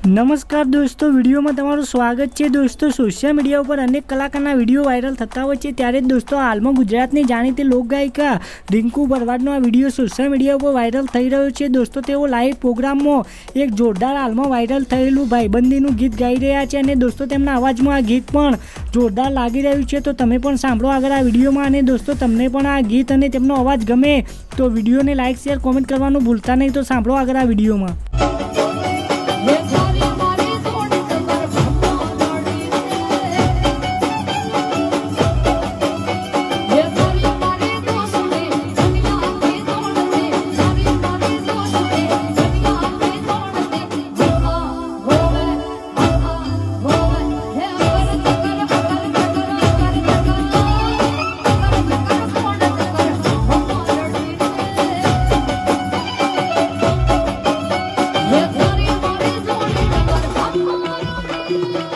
नमस्कार दोस्तों, विडियो में तमारुं स्वागत है। दोस्तों, सोशल मीडिया पर अनेक कलाकारना विडियो वायरल थता होय छे, त्यारे दोस्तों हाल में गुजरातनी जाणीती लोकगायिका रिंकू भरवाडनो आ विडियो सोशल मीडिया पर वायरल थई रह्यो छे। दोस्तों, तेओ लाइव प्रोग्राम में एक जोरदार हाल में वायरल थयेलुं भाईबंधीनुं गीत गाई रह्या छे अने दोस्तों तेमना अवाज में आ गीत पण जोरदार लागी रह्युं छे। तो तमे पण सांभळो आगळ आ विडियो में। अने दोस्तों तमने पण आ गीत अने तेमनो अवाज गमे तो विडियो ने लाइक शेर कॉमेंट करवानुं भूलता नहीं। तो सांभळो आगळ आ विडियो में। Thank you.